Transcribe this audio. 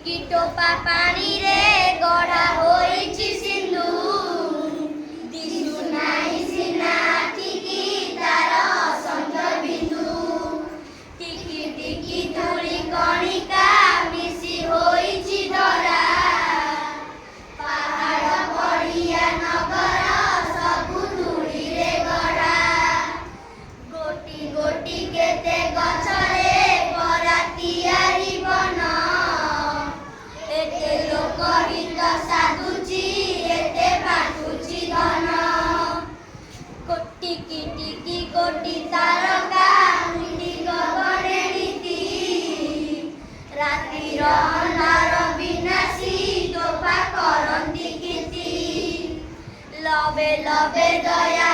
ଟିକି ଟୋପା ପାଣିରେ ଗଢ଼ା ହୋଇଛି ସିନ୍ଧୁ ଦିଶୁନାହିଁ ସିନା ଆଖିକି ତାର ଅସଂଖ୍ୟ ବିନ୍ଦୁ ଟିକି ଟିକି ଧୂଳି କଣିକା ମିଶି ହୋଇଛି ଧରା ପାହାଡ଼ ପଡ଼ିଆ ନଗର ସବୁ ଧୂଳିରେ ଗଢ଼ା ଗୋଟି ଗୋଟି କେତେ ଗଛରେ ପରା ତିଆରି ବନ ଏତେ ଲୋକହିତ ସାଧୁଛି ଏତେ ବାଟୁଛି ଧନ ଟିକି ଟିକି କୋଟି ତାରକା ମିଟି ଗଗନେ ନୀତି ରାତିର ଅନ୍ଧାର ବିନାଶୀ ଟୋପା କରନ୍ତି କୀର୍ତ୍ତି ଲବେ ଲବେ ଦୟା